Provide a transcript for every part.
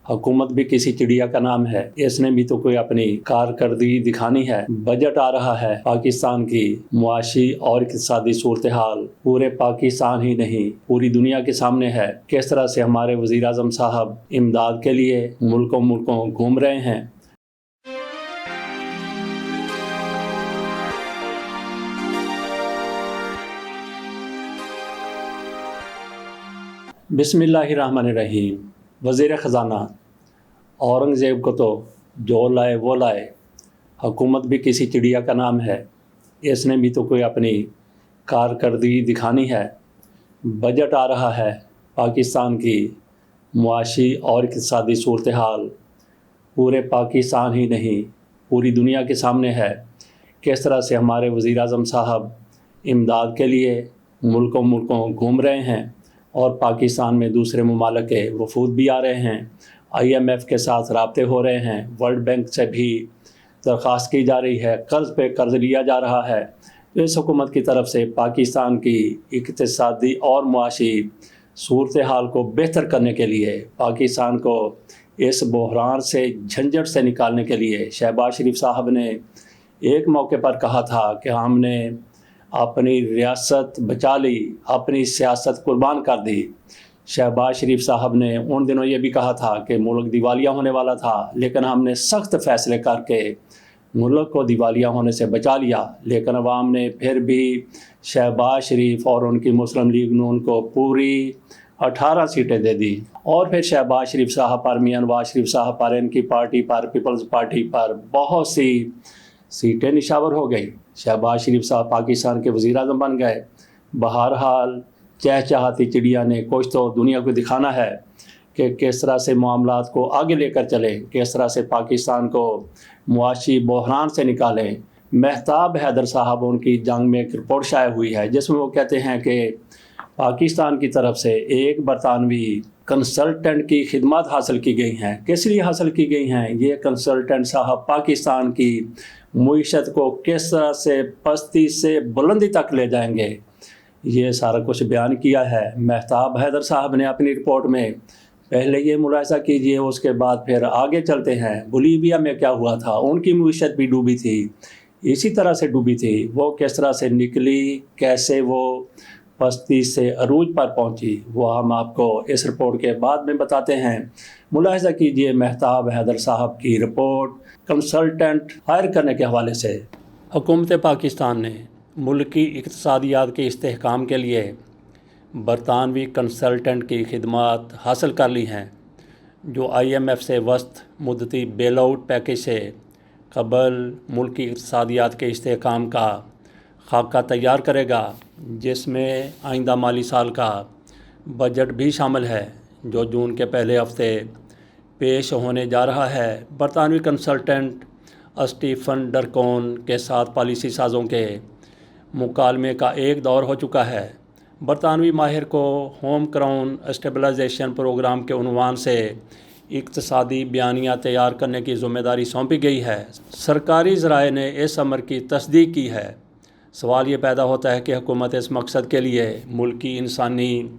हुकूमत भी किसी चिड़िया का नाम है, इसने भी तो कोई अपनी कारकर्दगी दिखानी है। बजट आ रहा है, पाकिस्तान की मुआशी और इक़्तिसादी सूरत हाल पूरे पाकिस्तान ही नहीं पूरी दुनिया के सामने है। किस तरह से हमारे वज़ीर आज़म साहब इमदाद के लिए मुल्कों मुल्कों घूम रहे हैं। बिस्मिल्लाहिर्रहमानिर्रहीम। वज़ीर ख़ज़ाना औरंगज़ेब को तो जो लाए वो लाए, हुकूमत भी किसी चिड़िया का नाम है, इसने भी तो कोई अपनी कारकर्दगी दिखानी है। बजट आ रहा है, पाकिस्तान की मुआशी और इक़्तिसादी सूरत हाल पूरे पाकिस्तान ही नहीं पूरी दुनिया के सामने है। किस तरह से हमारे वज़ीर आज़म साहब इमदाद के लिए मुल्कों मुल्कों घूम रहे हैं और पाकिस्तान में दूसरे ममालिक के वफूद भी आ रहे हैं। IMF के साथ राब्ते हो रहे हैं, वर्ल्ड बैंक से भी दरख्वास्त की जा रही है, कर्ज़ पे कर्ज़ लिया जा रहा है। तो इस हुकूमत की तरफ से पाकिस्तान की इक़्तिसादी और मुआशी सूरत हाल को बेहतर करने के लिए, पाकिस्तान को इस बहरान से झंझट से निकालने के लिए शहबाज शरीफ साहब ने एक मौके पर कहा था कि हमने अपनी रियासत बचा ली, अपनी सियासत कुर्बान कर दी। शहबाज शरीफ साहब ने उन दिनों ये भी कहा था कि मुल्क दिवालिया होने वाला था, लेकिन हमने सख्त फ़ैसले करके मुल्क को दिवालिया होने से बचा लिया। लेकिन अवाम ने फिर भी शहबाज शरीफ और उनकी मुस्लिम लीग नून को पूरी 18 सीटें दे दी और फिर शहबाज शरीफ साहब पर, मियां नवाज शरीफ साहब पर, इनकी पार्टी पर, पीपल्स पार्टी पर बहुत सी सीटें निशावर हो गई। शहबाज शरीफ साहब पाकिस्तान के वज़ीर आज़म बन गए। बहरहाल चहचहाती चिड़िया ने कुछ तो दुनिया को दिखाना है कि किस तरह से मामलात को आगे लेकर चलें, किस तरह से पाकिस्तान को मुआशी बहरान से निकालें। महताब हैदर साहब, उनकी जंग में एक रिपोर्ट शाया हुई है जिसमें वो कहते हैं कि पाकिस्तान की तरफ से एक बरतानवी कंसल्टेंट की खिदमत हासिल की गई हैं। किस लिए हासिल की गई हैं? ये कंसल्टेंट साहब पाकिस्तान की मुईशत को किस तरह से पस्ती से बुलंदी तक ले जाएंगे, ये सारा कुछ बयान किया है महताब हैदर साहब ने अपनी रिपोर्ट में। पहले ये मुलाहिज़ा कीजिए, उसके बाद फिर आगे चलते हैं। बोलीविया में क्या हुआ था, उनकी मुईशत भी डूबी थी, इसी तरह से डूबी थी। वो किस तरह से निकली, कैसे वो पस्ती से अरूज पर पहुंची, वो हम आपको इस रिपोर्ट के बाद में बताते हैं। मुलाहिज़ा कीजिए महताब हैदर साहब की रिपोर्ट कंसल्टेंट हायर करने के हवाले से। हुकूमत पाकिस्तान ने मुल्क की इक़्तिसादियात के इस्तेहकाम के लिए बरतानवी कंसल्टेंट की खिदमत हासिल कर ली हैं, जो IMF से वस्त मुद्दती बेल आउट पैकेज से कबल मुल्क की इक़्तिसादियात के इस्तेहकाम का खाका तैयार करेगा, जिसमें आइंदा माली साल का बजट भी शामिल है, जो जून के पहले हफ्ते पेश होने जा रहा है। बरतानवी कंसल्टेंट स्टीफन डरकोन के साथ पॉलिसी साज़ों के मुकालमे का एक दौर हो चुका है। बरतानवी माहिर को होम क्राउन स्टेबलाइजेशन प्रोग्राम के उन्वान से इक़्तिसादी बयानिया तैयार करने की ज़िम्मेदारी सौंपी गई है। सरकारी ज़राए ने इस अमर की तस्दीक की है। सवाल ये पैदा होता है कि हुकूमत इस मकसद के लिए मुल्क की इंसानी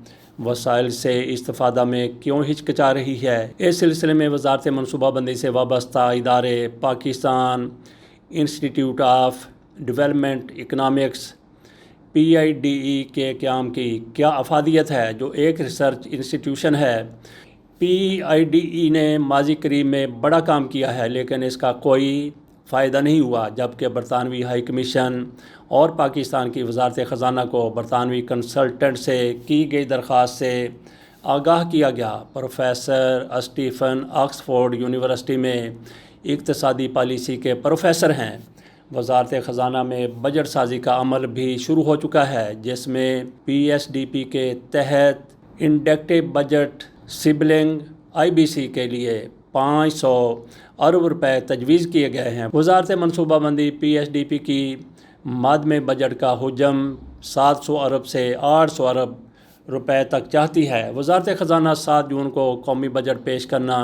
वसाइल से इस्तिफ़ादा में क्यों हिचकिचा रही है। इस सिलसिले में वज़ारत मनसूबाबंदी से वाबस्ता इदारे Pakistan institute of development economics PIDE के क़याम की क्या अफादियत है, जो एक रिसर्च इंस्टीट्यूशन है। PIDE ने माजी करीब में बड़ा काम किया है, लेकिन इसका कोई फ़ायदा नहीं हुआ, जबकि बरतानवी हाई कमीशन और पाकिस्तान की वज़ारत ख़ज़ाना को बरतानवी कंसल्टेंट से की गई दरख्वास्त से आगाह किया गया। प्रोफेसर स्टीफन ऑक्सफोर्ड यूनिवर्सिटी में इक़्तिसादी पॉलिसी के प्रोफेसर हैं। वज़ारत ख़ज़ाना में बजट साजी का अमल भी शुरू हो चुका है, जिसमें PSDP के तहत इंडेक्टिव बजट सिबलिंग IBC के लिए 500 अरब रुपए तजवीज़ किए गए हैं। वज़ारत मनसूबाबंदी PSDP की मद में बजट का हुजम 700 अरब से 800 अरब रुपए तक चाहती है। वज़ारत ख़ज़ाना 7 जून को कौमी बजट पेश करना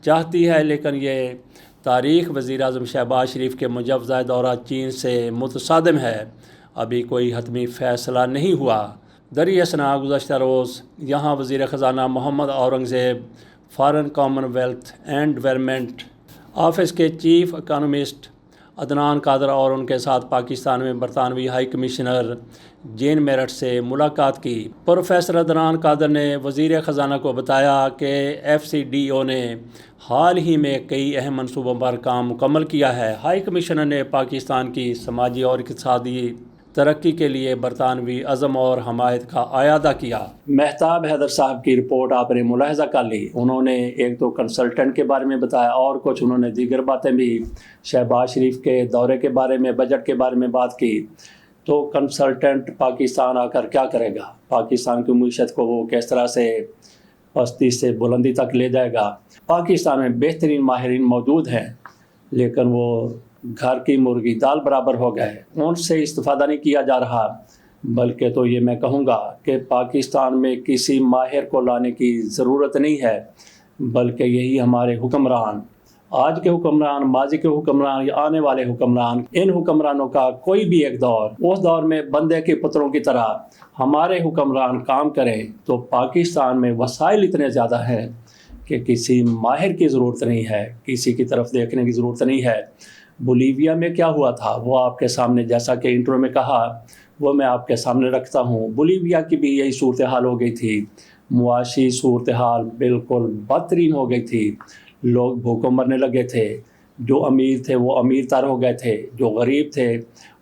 चाहती है, लेकिन ये तारीख़ वज़ीर आज़म शहबाज शरीफ के मुजव्वज़ा दौरा चीन से मुतसादिम है। अभी कोई हतमी फ़ैसला नहीं हुआ। दरियासना गुज़श्ता रोज़ यहाँ वज़ीर ख़ज़ाना Mohammad Aurangzeb foreign commonwealth and development office के चीफ इकोनॉमिस्ट अदनान कादर और उनके साथ पाकिस्तान में बरतानवी हाई कमिश्नर जेन मेरठ से मुलाकात की। प्रोफेसर अदनान कादर ने वज़ीर ख़जाना को बताया कि FCDO ने हाल ही में कई अहम मनसूबों पर काम मुकम्मल किया है। हाई कमिश्नर ने पाकिस्तान की समाजी और इक़्तिसादी तरक्की के लिए बरतानवी अज़म और हमायत का आयादा किया। महताब हैदर साहब की रिपोर्ट आपने मुलाहजा कर ली। उन्होंने एक तो कंसल्टेंट के बारे में बताया और कुछ उन्होंने दीगर बातें भी, शहबाज शरीफ के दौरे के बारे में, बजट के बारे में बात की। तो कंसल्टेंट पाकिस्तान आकर क्या करेगा, पाकिस्तान की मईशत को वो किस तरह से पस्ती से बुलंदी तक ले जाएगा। पाकिस्तान में बेहतरीन माहिरीन मौजूद हैं, लेकिन वो घर की मुर्गी दाल बराबर हो गए, उनसे इस्तिफादा नहीं किया जा रहा। बल्कि तो ये मैं कहूँगा कि पाकिस्तान में किसी माहिर को लाने की ज़रूरत नहीं है, बल्कि यही हमारे हुक्मरान, आज के हुक्मरान, माजी के हुक्मरान या आने वाले हुक्मरान, इन हुक्मरानों का कोई भी एक दौर, उस दौर में बंदे के पुत्रों की तरह हमारे हुक्मरान काम करें तो पाकिस्तान में वसाइल इतने ज़्यादा हैं कि किसी माहिर की ज़रूरत नहीं है, किसी की तरफ देखने की ज़रूरत नहीं है। बोलीविया में क्या हुआ था वो आपके सामने, जैसा कि इंट्रो में कहा, वो मैं आपके सामने रखता हूँ। बोलीविया की भी यही सूरत हाल हो गई थी, मुआशी सूरत हाल बिल्कुल बदतरीन हो गई थी। लोग भूखों मरने लगे थे, जो अमीर थे वो अमीर तर हो गए थे, जो गरीब थे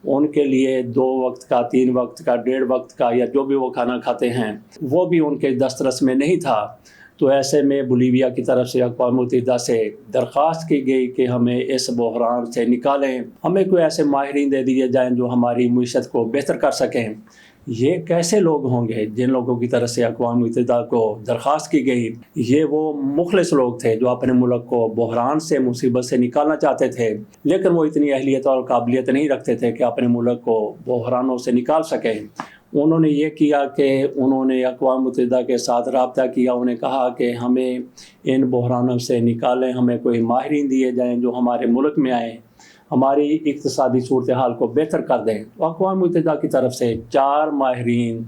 उनके लिए 2 वक्त का, 3 वक्त का, 1.5 वक्त का या जो भी वो खाना खाते हैं वो भी उनके दस्तरस में नहीं था। तो ऐसे में बोलीविया की तरफ से अक़वाम मुत्तहिदा से दरख्वास्त की गई कि हमें इस बहरान से निकालें, हमें कोई ऐसे माहिरीन दे दिए जाएँ जो हमारी मईशत को बेहतर कर सकें। ये कैसे लोग होंगे जिन लोगों की तरफ से अक़वाम मुत्तहिदा को दरख्वास्त की गई? ये वो मुखलिस लोग थे जो अपने मुल्क को बहरान से, मुसीबत से निकालना चाहते थे, लेकिन वो इतनी अहलियत और काबिलियत नहीं रखते थे कि अपने मुल्क को बहरानों से निकाल सकें। उन्होंने ये किया कि उन्होंने अक़वाम मुत्तहिदा के साथ रब्ता किया, उन्हें कहा कि हमें इन बहरानों से निकालें, हमें कोई माहिरीन दिए जाएँ जो हमारे मुल्क में आएँ, हमारी इक़्तिसादी सूरत हाल को बेहतर कर दें। तो अक़वाम मुत्तहिदा की तरफ से 4 माहिरीन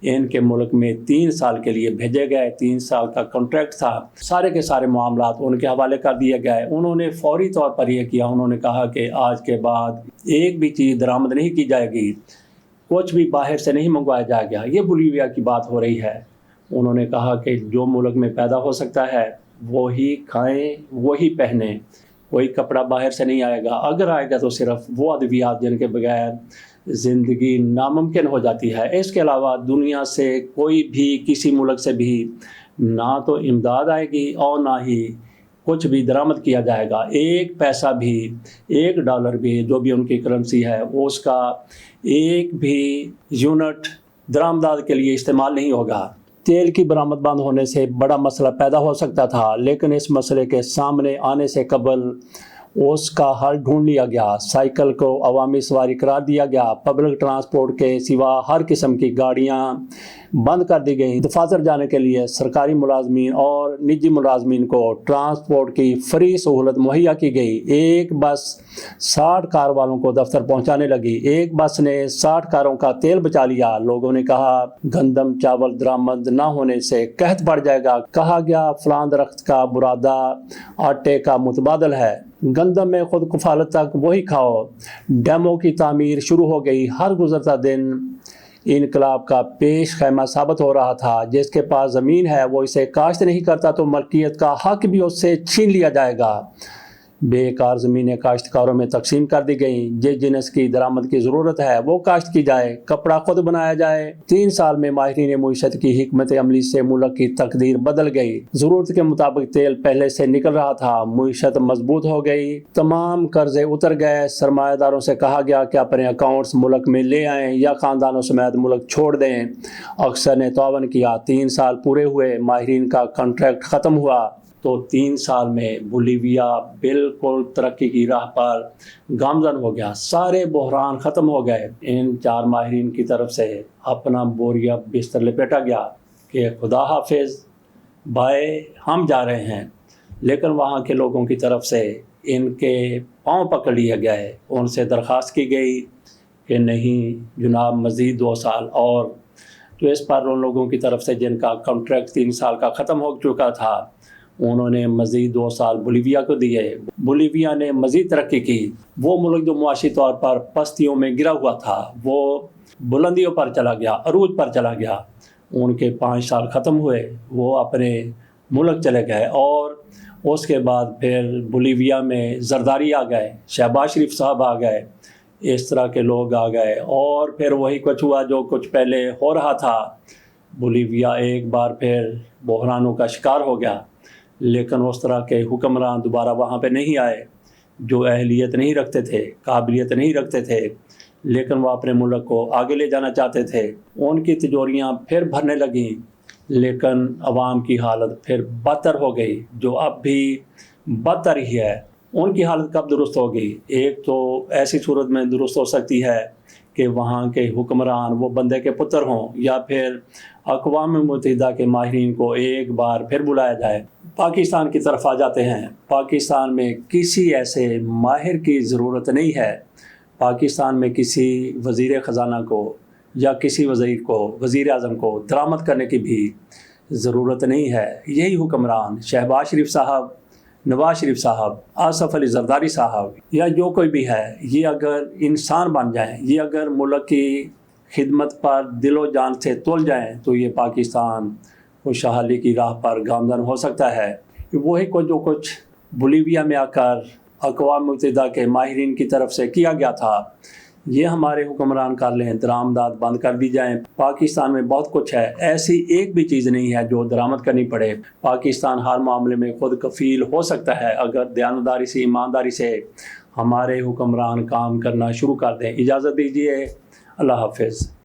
इनके मुल्क में 3 साल के लिए भेजे गए। 3 साल का कॉन्ट्रैक्ट था, सारे के सारे मामलात उनके हवाले कर दिए गए। उन्होंने फ़ौरी तौर पर यह किया, उन्होंने कहा कि आज के बाद एक भी चीज़ दरामद नहीं की जाएगी, कुछ भी बाहर से नहीं मंगवाया जाएगा। ये बोलीविया की बात हो रही है। उन्होंने कहा कि जो मुल्क में पैदा हो सकता है वही खाएं, वही पहनें, कोई कपड़ा बाहर से नहीं आएगा, अगर आएगा तो सिर्फ वो अद्वियात जिनके बगैर ज़िंदगी नामुमकिन हो जाती है। इसके अलावा दुनिया से कोई भी, किसी मुल्क से भी ना तो इमदाद आएगी और ना ही कुछ भी दरामद किया जाएगा। 1 पैसा भी, $1 भी, जो भी उनकी करेंसी है, उसका एक भी यूनिट दरामदाद के लिए इस्तेमाल नहीं होगा। तेल की बरामद बंद होने से बड़ा मसला पैदा हो सकता था, लेकिन इस मसले के सामने आने से कबल उसका हल ढूंढ लिया गया। साइकिल को अवामी सवारी करार दिया गया। पब्लिक ट्रांसपोर्ट के सिवा हर किस्म की गाड़ियाँ बंद कर दी गई। दफातर जाने के लिए सरकारी मुलाजमीन और निजी मुलाजमीन को ट्रांसपोर्ट की फ्री सहूलत मुहैया की गई। एक बस 60 कार वालों को दफ्तर पहुंचाने लगी। एक बस ने 60 कारों का तेल बचा लिया। लोगों ने कहा गंदम चावल दरामद न होने से कहत बढ़ जाएगा। कहा गया फलां दरख्त का बुरादा आटे का मुतबादल है, गंदम में खुद कफालत तक वही खाओ। डैमों की तामीर शुरू हो गई। हर गुजरता दिन इनकलाब का पेश खैमा साबित हो रहा था। जिसके पास ज़मीन है वो इसे काश्त नहीं करता तो मलकियत का हक भी उससे छीन लिया जाएगा। बेकार ज़मीनें काश्तकारों में तकसीम कर दी गई। जिस जिनस की दरामद की ज़रूरत है वो काश्त की जाए, कपड़ा खुद बनाया जाए। 3 साल में माहिरीन मुईशत की हिकमत अमली से मुल्क की तकदीर बदल गई। ज़रूरत के मुताबिक तेल पहले से निकल रहा था। मुईशत मजबूत हो गई। तमाम कर्जे उतर गए। सरमायादारों से कहा गया कि अपने अकाउंट्स मुल्क में ले आएँ या ख़ानदानों समेत मुल्क छोड़ दें। अक्सर ने तौवन किया। 3 साल पूरे हुए, माहिरीन का कॉन्ट्रैक्ट ख़त्म हुआ तो 3 साल में बोलीविया बिल्कुल तरक्की की राह पर गामजन हो गया। सारे बहरान ख़त्म हो गए। इन 4 माहिरीन की तरफ से अपना बोरिया बिस्तर लपेटा गया कि खुदा हाफिज़ बाय, हम जा रहे हैं। लेकिन वहाँ के लोगों की तरफ से इनके पाँव पकड़ लिए गए। उनसे दरख्वास्त की गई कि नहीं जनाब, मज़ीद 2 साल और। तो इस पर उन लोगों की तरफ से जिनका कॉन्ट्रैक्ट 3 साल का ख़त्म हो चुका था, انہوں نے مزید 2 سال بولیویا کو دیے. بولیویا نے مزید ترقی کی. وہ ملک جو معاشی طور پر پستیوں میں گرا ہوا تھا وہ بلندیوں پر چلا گیا, عروج پر چلا گیا. ان کے 5 سال ختم ہوئے, وہ اپنے ملک چلے گئے. اور اس کے بعد پھر بولیویا میں زرداری آ گئے, شہباز شریف صاحب آ گئے, اس طرح کے لوگ آ گئے. اور پھر وہی کچھ ہوا جو کچھ پہلے ہو رہا تھا. بولیویا ایک بار پھر بحرانوں کا شکار ہو گیا, لیکن اس طرح کے حکمران دوبارہ وہاں پہ نہیں آئے جو اہلیت نہیں رکھتے تھے, قابلیت نہیں رکھتے تھے, لیکن وہ اپنے ملک کو آگے لے جانا چاہتے تھے. ان کی تجوریاں پھر بھرنے لگیں, لیکن عوام کی حالت پھر بدتر ہو گئی, جو اب بھی بدتر ہی ہے. ان کی حالت کب درست ہوگی؟ ایک تو ایسی صورت میں درست ہو سکتی ہے کہ وہاں کے حکمران وہ بندے کے پتر ہوں, یا پھر اقوام متحدہ کے ماہرین کو ایک بار پھر بلایا جائے. پاکستان کی طرف آ جاتے ہیں. پاکستان میں کسی ایسے ماہر کی ضرورت نہیں ہے. پاکستان میں کسی وزیر خزانہ کو یا کسی وزیر کو, وزیر اعظم کو درآمد کرنے کی بھی ضرورت نہیں ہے. یہی حکمران شہباز شریف صاحب, نواز شریف صاحب, آصف علی زرداری صاحب یا جو کوئی بھی ہے, یہ اگر انسان بن جائیں, یہ اگر ملک کی خدمت پر دل و جان سے تل جائیں, تو یہ پاکستان خوشحالی کی راہ پر گامزن ہو سکتا ہے. وہی کو جو کچھ بولیویا میں آ کر اقوام متحدہ کے ماہرین کی طرف سے کیا گیا تھا, یہ ہمارے حکمران کر لیں, درآمدات بند کر دی جائیں. پاکستان میں بہت کچھ ہے, ایسی ایک بھی چیز نہیں ہے جو درآمد کرنی پڑے. پاکستان ہر معاملے میں خود کفیل ہو سکتا ہے اگر دیانتداری سے, ایمانداری سے ہمارے حکمران کام کرنا شروع کر دیں. اجازت دیجیے, اللہ حافظ.